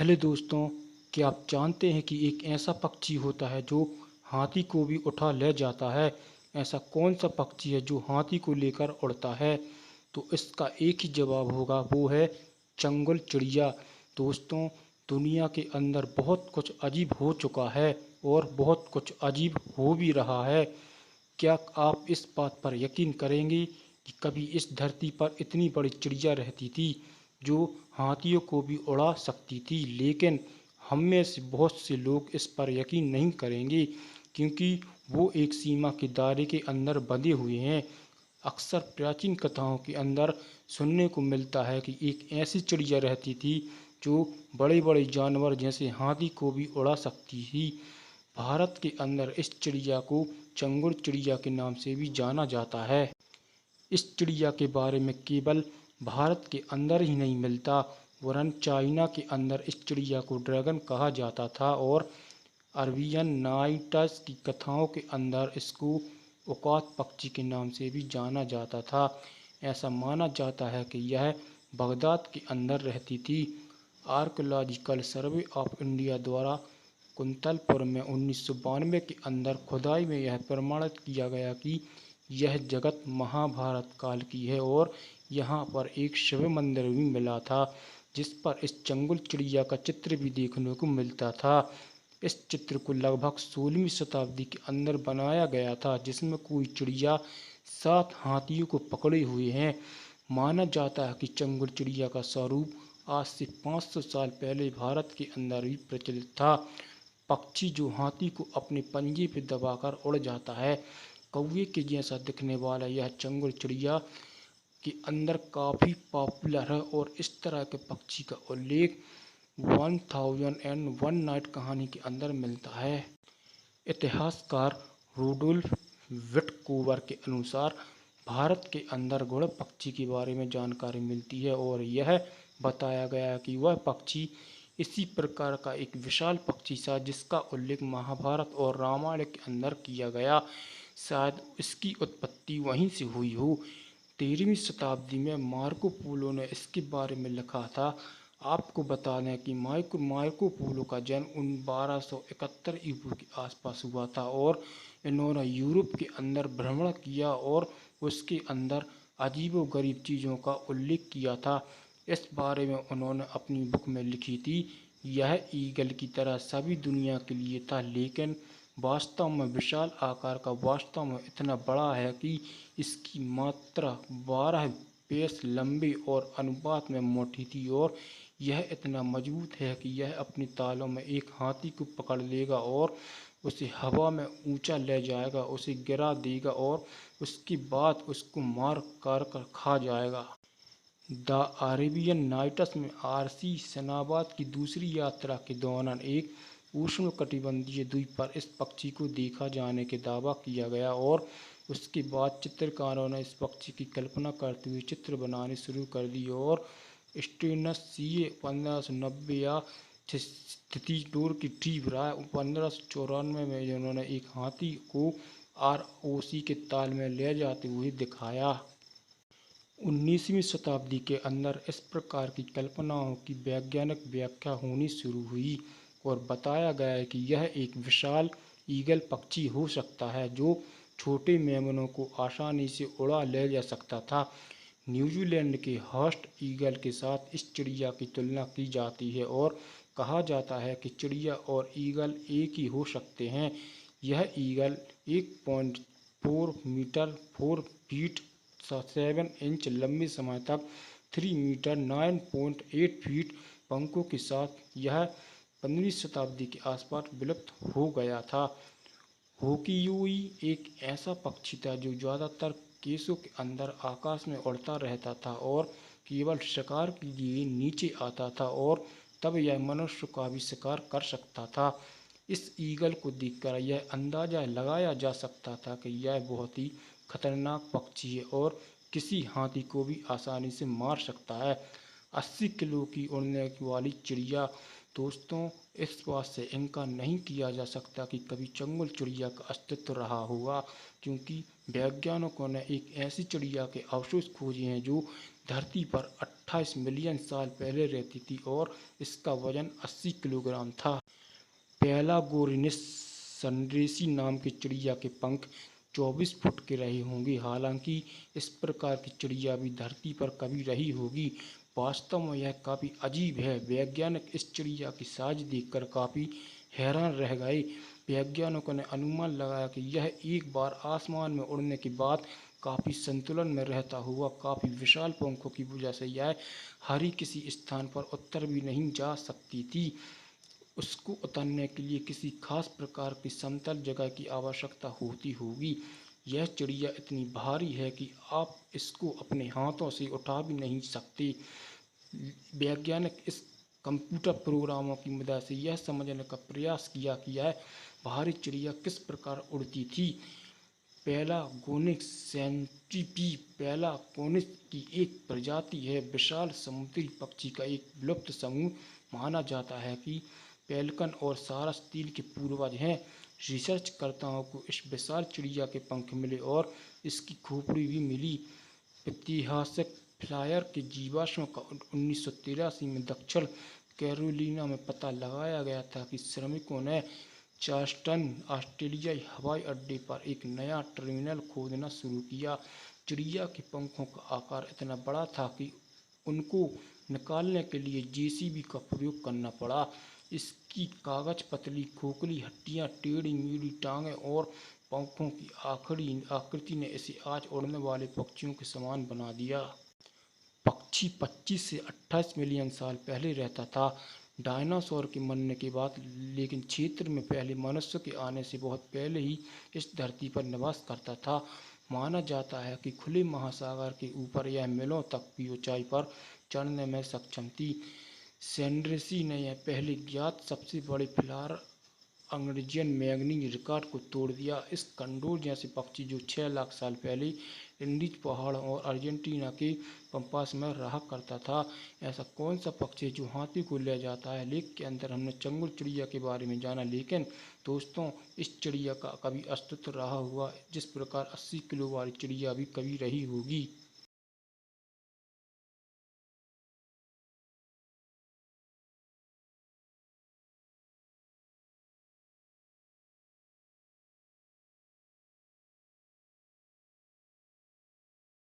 Hello दोस्तों, क्या आप जानते हैं कि एक ऐसा पक्षी होता है जो हाथी को भी उठा ले जाता है। ऐसा कौन सा पक्षी है जो हाथी को लेकर उड़ता है? तो इसका एक ही जवाब होगा, वो है चंगुल चिड़िया। दोस्तों, दुनिया के अंदर बहुत कुछ अजीब हो चुका है और बहुत कुछ अजीब हो भी रहा है। क्या आप इस बात पर यकीन करेंगे कि कभी इस धरती पर इतनी बड़ी चिड़िया रहती थी जो हाथियों को भी उड़ा सकती थी? लेकिन हम में से बहुत से लोग इस पर यकीन नहीं करेंगे, क्योंकि वो एक सीमा के दायरे के अंदर बंधे हुए हैं। अक्सर प्राचीन कथाओं के अंदर सुनने को मिलता है कि एक ऐसी चिड़िया रहती थी जो बड़े बड़े जानवर जैसे हाथी को भी उड़ा सकती थी। भारत के अंदर इस चिड़िया को चंगुल चिड़िया के नाम से भी जाना जाता है। इस चिड़िया के बारे में केवल भारत के अंदर ही नहीं मिलता, वरन चाइना के अंदर इस चिड़िया को ड्रैगन कहा जाता था और अरबियन नाइट्स की कथाओं के अंदर इसको औकात पक्षी के नाम से भी जाना जाता था। ऐसा माना जाता है कि यह बगदाद के अंदर रहती थी। आर्कोलॉजिकल सर्वे ऑफ इंडिया द्वारा कुंतलपुर में 1992 के अंदर खुदाई में यह प्रमाणित किया गया कि यह जगत महाभारत काल की है और यहाँ पर एक शिव मंदिर भी मिला था, जिस पर इस चंगुल चिड़िया का चित्र भी देखने को मिलता था। इस चित्र को लगभग 16वीं शताब्दी के अंदर बनाया गया था, जिसमें कोई चिड़िया 7 हाथियों को पकड़े हुए हैं। माना जाता है कि चंगुल चिड़िया का स्वरूप आज से 500 साल पहले भारत के अंदर भी प्रचलित था। पक्षी जो हाथी को अपने पंजे पर दबाकर उड़ जाता है। कौवे के जैसा दिखने वाला यह चंगुल चिड़िया के अंदर काफ़ी पॉपुलर है और इस तरह के पक्षी का उल्लेख 1001 नाइट कहानी के अंदर मिलता है। इतिहासकार रूडोल्फ विटकोवर के अनुसार भारत के अंदर घोड़े पक्षी के बारे में जानकारी मिलती है और यह बताया गया है कि वह पक्षी इसी प्रकार का एक विशाल पक्षी था जिसका उल्लेख महाभारत और रामायण के अंदर किया गया। शायद इसकी उत्पत्ति वहीं से हुई हो। 13वीं शताब्दी में मार्को पोलो ने इसके बारे में लिखा था। आपको बता दें कि मार्को पोलो का जन्म 1271 ईस्वी के आसपास हुआ था और इन्होंने यूरोप के अंदर भ्रमण किया और उसके अंदर अजीबोगरीब चीज़ों का उल्लेख किया था। इस बारे में उन्होंने अपनी बुक में लिखी थी। यह ईगल की तरह सभी दुनिया के लिए था, लेकिन वास्तव में विशाल आकार का वास्तव में इतना बड़ा है कि इसकी मात्रा 12 पेस लंबी और अनुपात में मोटी थी और यह इतना मजबूत है कि यह अपनी तालों में एक हाथी को पकड़ लेगा और उसे हवा में ऊंचा ले जाएगा, उसे गिरा देगा और उसके बाद उसको मार कर खा जाएगा। द अरेबियन नाइट्स में आरसी सेनाबाद की दूसरी यात्रा के दौरान एक उष्णकटिबंधीय द्वीप पर इस पक्षी को देखा जाने के दावा किया गया और उसके बाद चित्रकारों ने इस पक्षी की कल्पना करते हुए चित्र बनाने शुरू कर दिए और स्टेनस सीए 1590 या थियोडोर की ट्रीव राय 1594 में जिन्होंने एक हाथी को आरओसी के ताल में ले जाते हुए दिखाया। 19वीं शताब्दी के अंदर इस प्रकार की कल्पनाओं की वैज्ञानिक व्याख्या होनी शुरू हुई और बताया गया है कि यह एक विशाल ईगल पक्षी हो सकता है जो छोटे मेमनों को आसानी से उड़ा ले जा सकता था। न्यूजीलैंड के हर्स्ट ईगल के साथ इस चिड़िया की तुलना की जाती है और कहा जाता है कि चिड़िया और ईगल एक ही हो सकते हैं। यह ईगल 1.4 मीटर 4 फीट 7 इंच लंबे समय तक 3 मीटर 9.8 फीट पंखों के साथ यह 15वीं शताब्दी के आसपास विलुप्त हो गया था। होकियुई एक ऐसा पक्षी था जो ज़्यादातर केसों के अंदर आकाश में उड़ता रहता था और केवल शिकार के लिए नीचे आता था और तब यह मनुष्य का भी शिकार कर सकता था। इस ईगल को देखकर यह अंदाज़ा लगाया जा सकता था कि यह बहुत ही खतरनाक पक्षी है और किसी हाथी को भी आसानी से मार सकता है। 80 किलो की उड़ने वाली चिड़िया। दोस्तों, इस बात से इनकार नहीं किया जा सकता कि कभी चंगुल चिड़िया का अस्तित्व रहा होगा, क्योंकि वैज्ञानिकों ने एक ऐसी चिड़िया के अवशेष खोजे हैं जो धरती पर 28 मिलियन साल पहले रहती थी और इसका वजन 80 किलोग्राम था। पेलागोरिनिस सनरेसी नाम की चिड़िया के पंख 24 फुट के रहे होंगे। हालांकि इस प्रकार की चिड़िया भी धरती पर कभी रही होगी। वास्तव में यह काफ़ी अजीब है। वैज्ञानिक इस चिड़िया की साइज देखकर काफ़ी हैरान रह गए। वैज्ञानिकों ने अनुमान लगाया कि यह एक बार आसमान में उड़ने के बाद काफ़ी संतुलन में रहता हुआ काफ़ी विशाल पंखों की वजह से यह हरी किसी स्थान पर उतर भी नहीं जा सकती थी। उसको उतरने के लिए किसी खास प्रकार की समतल जगह की आवश्यकता होती होगी। यह चिड़िया इतनी भारी है कि आप इसको अपने हाथों से उठा भी नहीं सकते। वैज्ञानिक इस कंप्यूटर प्रोग्रामों की मदद से यह समझने का प्रयास किया कि यह भारी चिड़िया किस प्रकार उड़ती थी। पेलागोनिक सेंटीपीड पेलागोनिस की एक प्रजाति है। विशाल समुद्री पक्षी का एक विलुप्त समूह माना जाता है कि पेलिकन और सारस तिल के पूर्वज हैं। रिसर्चकर्ताओं को इस विशाल चिड़िया के पंख मिले और इसकी खोपड़ी भी मिली। ऐतिहासिक फ्लायर के जीवाश्म का 1983 में दक्षिण कैरोलिना में पता लगाया गया था कि श्रमिकों ने चार्ल्सटन ऑस्ट्रेलियाई हवाई अड्डे पर एक नया टर्मिनल खोदना शुरू किया। चिड़िया के पंखों का आकार इतना बड़ा था कि उनको निकालने के लिए जेसीबी का प्रयोग करना पड़ा। इसकी कागज पतली खोखली हड्डियाँ, टेढ़ी मेढ़ी टांगें और पंखों की आकृति ने इसे आज उड़ने वाले पक्षियों के समान बना दिया। पक्षी 25 से 28 मिलियन साल पहले रहता था, डायनासोर के मरने के बाद, लेकिन क्षेत्र में पहले मनुष्य के आने से बहुत पहले ही इस धरती पर निवास करता था। माना जाता है कि खुले महासागर के ऊपर यह मीलों तक की ऊंचाई पर चढ़ने में सक्षम थी। सैंडरेसी ने यह पहले ज्ञात सबसे बड़े फ्लायर अंग्रेजियन मैगनीज रिकॉर्ड को तोड़ दिया। इस कंडोर जैसे पक्षी जो 6 लाख साल पहले इंडीज पहाड़ों और अर्जेंटीना के पम्पास में रहा करता था। ऐसा कौन सा पक्षी है जो हाथी को ले जाता है? लेख के अंदर हमने चंगुल चिड़िया के बारे में जाना, लेकिन दोस्तों, इस चिड़िया का कभी अस्तित्व रहा हुआ जिस प्रकार 80 किलो वाली चिड़िया भी कभी रही होगी।